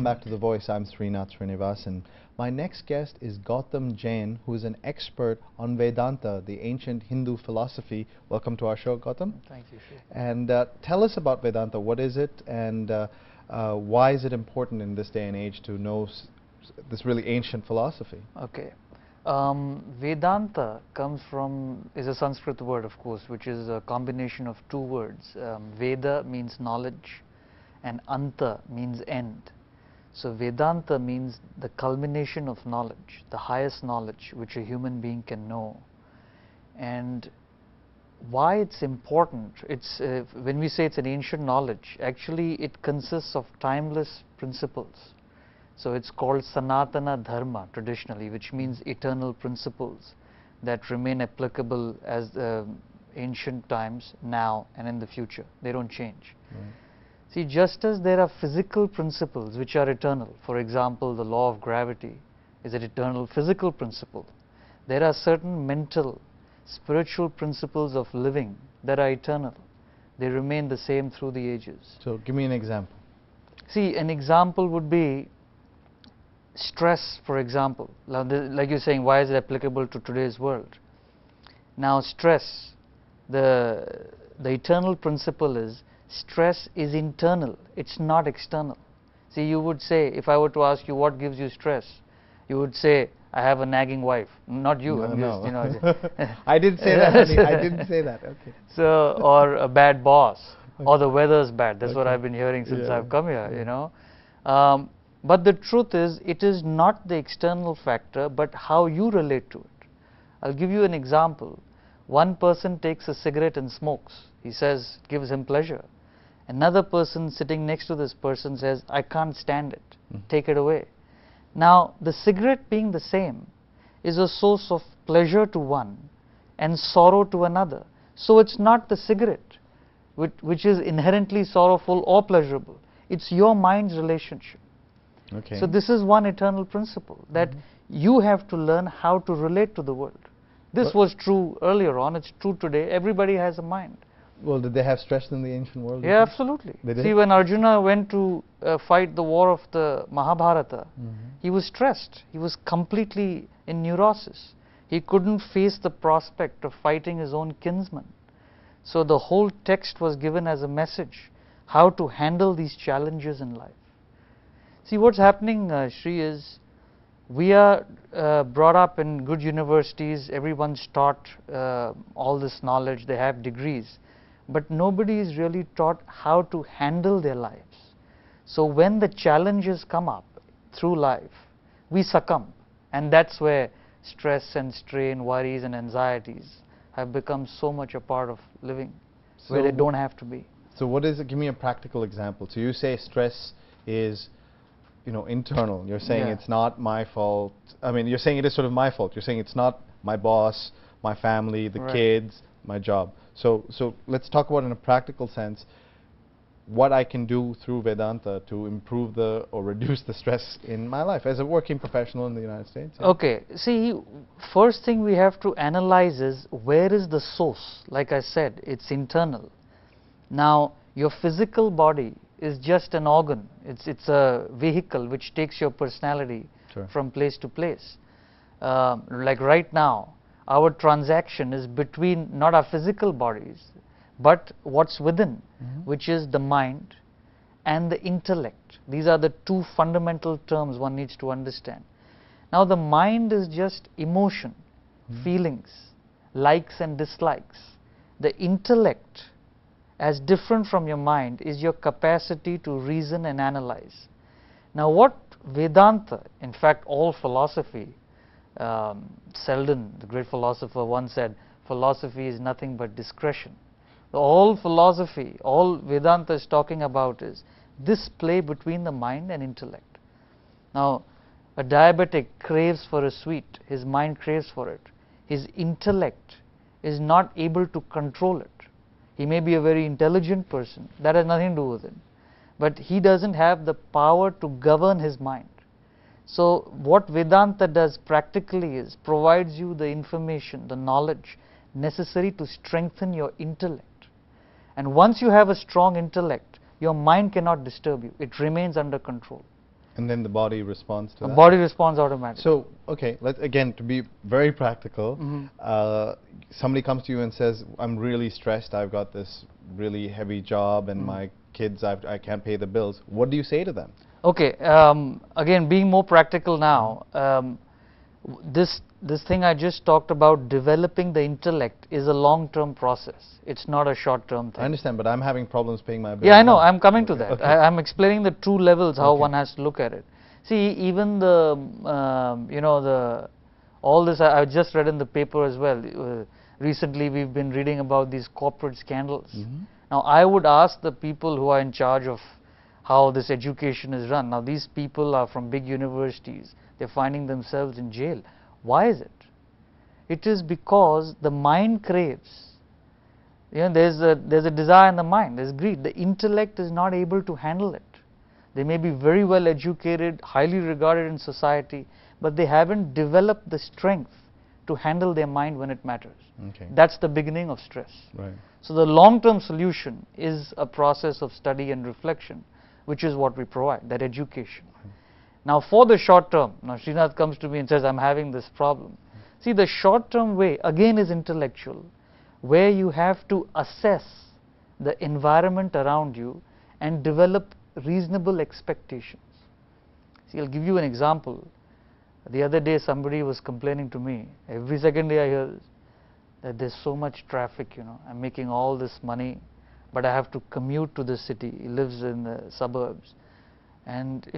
Welcome back to The Voice. I'm Srinath Srinivasan. My next guest is Gautam Jain, who is an expert on Vedanta, the ancient Hindu philosophy. Welcome to our show, Gautam. Thank you, Shri. And tell us about Vedanta. What is it, and why is it important in this day and age to know this really ancient philosophy? Okay. Vedanta is a Sanskrit word, of course, which is a combination of two words. Veda means knowledge, and Anta means end. So Vedanta means the culmination of knowledge, the highest knowledge which a human being can know. And why it's important, when we say it's an ancient knowledge, actually it consists of timeless principles. So it's called Sanatana Dharma traditionally, which means eternal principles that remain applicable as ancient times, now and in the future. They don't change. Right. See, just as there are physical principles which are eternal, for example, the law of gravity is an eternal physical principle, there are certain mental, spiritual principles of living that are eternal. They remain the same through the ages. So give me an example. See, an example would be stress, for example. Like you're saying, why is it applicable to today's world? Now, stress, the eternal principle is stress is internal, it's not external. See, you would say, if I were to ask you what gives you stress, you would say, I have a nagging wife. Not you. No, just, I didn't say that. I didn't say that. Okay. So, or a bad boss, okay. Or the weather's bad. That's okay. what I've been hearing since yeah. I've come here. Yeah. But the truth is, it is not the external factor, but how you relate to it. I'll give you an example. One person takes a cigarette and smokes. He says it gives him pleasure. Another person sitting next to this person says, I can't stand it. Take it away. Now, the cigarette being the same is a source of pleasure to one and sorrow to another. So it's not the cigarette which is inherently sorrowful or pleasurable. It's your mind's relationship. Okay. So this is one eternal principle that you have to learn how to relate to the world. This was true earlier on, it's true today. Everybody has a mind. Well, did they have stress in the ancient world? Yeah, absolutely. They did? See, when Arjuna went to fight the war of the Mahabharata, he was stressed. He was completely in neurosis. He couldn't face the prospect of fighting his own kinsman. So the whole text was given as a message, how to handle these challenges in life. See, what's happening, Shri, is we are brought up in good universities, everyone's taught all this knowledge, they have degrees, but nobody is really taught how to handle their lives. So when the challenges come up through life, we succumb, and that's where stress and strain, worries and anxieties have become so much a part of living, where they don't have to be. So what is it? Give me a practical example. So you say stress is internal. You're saying it's not my fault. I mean, you're saying it is sort of my fault. You're saying it's not my boss, my family, the kids, my job. So let's talk about in a practical sense what I can do through Vedanta to improve or reduce the stress in my life as a working professional in the United States. Yeah. Okay, see, first thing we have to analyze is where is the source. Like I said, it's internal. Now, your physical body is just an organ. It's a vehicle which takes your personality from place to place. Like right now, our transaction is between not our physical bodies, but what's within, which is the mind and the intellect. These are the two fundamental terms one needs to understand. Now, the mind is just emotion, feelings, likes and dislikes. The intellect, as different from your mind, is your capacity to reason and analyze. Now, what Vedanta, in fact all philosophy, Selden, the great philosopher, once said, philosophy is nothing but discretion. All philosophy, all Vedanta is talking about is this play between the mind and intellect. Now, a diabetic craves for a sweet, his mind craves for it. His intellect is not able to control it. He may be a very intelligent person, that has nothing to do with it, but he doesn't have the power to govern his mind. So what Vedanta does practically is provides you the information, the knowledge necessary to strengthen your intellect. And once you have a strong intellect, your mind cannot disturb you. It remains under control. And then the body responds to The that? body responds automatically. So, okay, again, to be very practical, somebody comes to you and says, I'm really stressed, I've got this really heavy job and my kids, I can't pay the bills. What do you say to them? Okay, again, being more practical now, this thing I just talked about, developing the intellect, is a long-term process. It's not a short-term thing. I understand, but I'm having problems paying my bills. Yeah, I know. I'm coming to that. Okay. I'm explaining the true levels, how one has to look at it. See, even the, all this I just read in the paper as well. Recently, we've been reading about these corporate scandals. Now, I would ask the people who are in charge of how this education is run. Now, these people are from big universities. They're finding themselves in jail. Why is it? It is because the mind craves. There's a desire in the mind, there's greed. The intellect is not able to handle it. They may be very well educated, highly regarded in society, but they haven't developed the strength to handle their mind when it matters. Okay. That's the beginning of stress. Right. So the long-term solution is a process of study and reflection, which is what we provide, that education. Now for the short term, now Srinath comes to me and says, I'm having this problem. See, the short-term way, again, is intellectual, where you have to assess the environment around you and develop reasonable expectations. See, I'll give you an example. The other day somebody was complaining to me, every second day I hear this, that there's so much traffic, I'm making all this money, but I have to commute to the city. He lives in the suburbs. And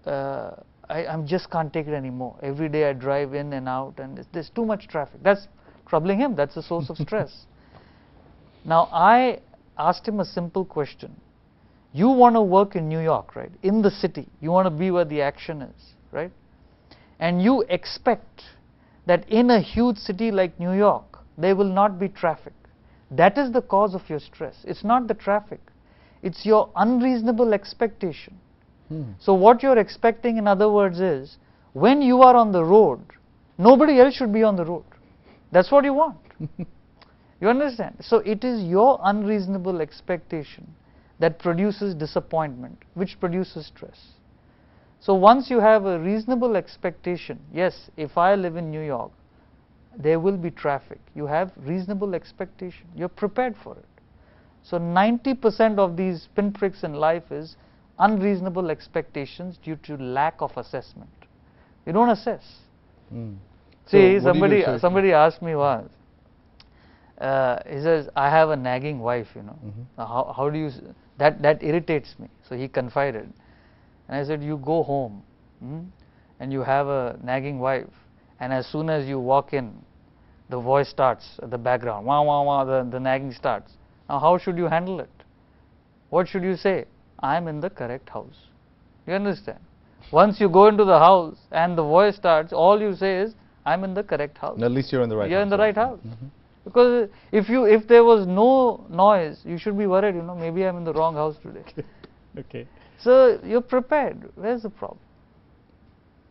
I just can't take it anymore. Every day I drive in and out and there's too much traffic. That's troubling him. That's a source of stress. Now I asked him a simple question. You want to work in New York, right? In the city. You want to be where the action is, right? And you expect that in a huge city like New York, there will not be traffic. That is the cause of your stress. It's not the traffic. It's your unreasonable expectation. So what you're expecting, in other words, is when you are on the road, nobody else should be on the road. That's what you want. You understand? So it is your unreasonable expectation that produces disappointment, which produces stress. So once you have a reasonable expectation, yes, if I live in New York, there will be traffic. You have reasonable expectation. You're prepared for it. So 90% of these pinpricks in life is unreasonable expectations due to lack of assessment. You don't assess. See, somebody asked me once, he says, I have a nagging wife, How do you, that irritates me. So he confided. And I said, you go home and you have a nagging wife, and as soon as you walk in, the voice starts at the background, wah, wah, wah, the nagging starts. Now how should you handle it? What should you say? I'm in the correct house. You understand? Once you go into the house and the voice starts, all you say is, I'm in the correct house. At least you're in the right house. You're in the right house. Because if there was no noise, you should be worried, maybe I'm in the wrong house today. Okay. So you're prepared. Where's the problem?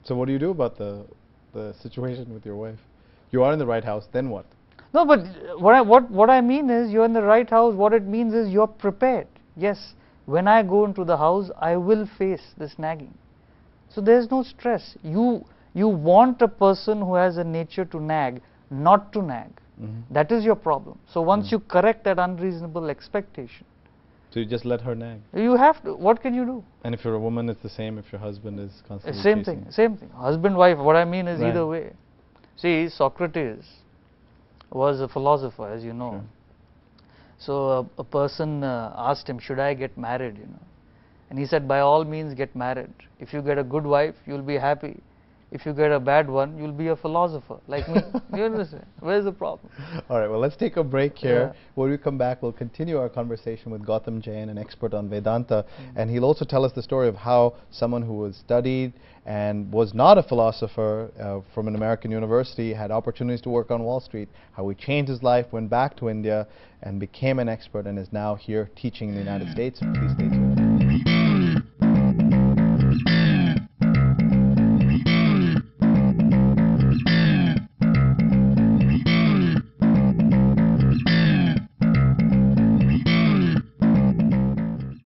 So what do you do about the situation with your wife? You are in the right house, then what? No, but what I mean is, you're in the right house. What it means is you're prepared. Yes, when I go into the house, I will face this nagging. So there's no stress. You want a person who has a nature to nag, not to nag. That is your problem. So once you correct that unreasonable expectation, so you just let her nag. You have to. What can you do? And if you're a woman, it's the same. If your husband is constantly same thing. Same thing. Husband, wife. What I mean is either way. See, Socrates was a philosopher, as you know. So a person asked him, should I get married, And he said, by all means get married. If you get a good wife, you'll be happy. If you get a bad one, you'll be a philosopher like me. You understand? Where's the problem? All right, well, let's take a break here. When we come back, we'll continue our conversation with Gautam Jain, an expert on Vedanta, and he'll also tell us the story of how someone who was studied and was not a philosopher from an American university had opportunities to work on Wall Street, how he changed his life, went back to India, and became an expert, and is now here teaching in the United States. Please stay tuned.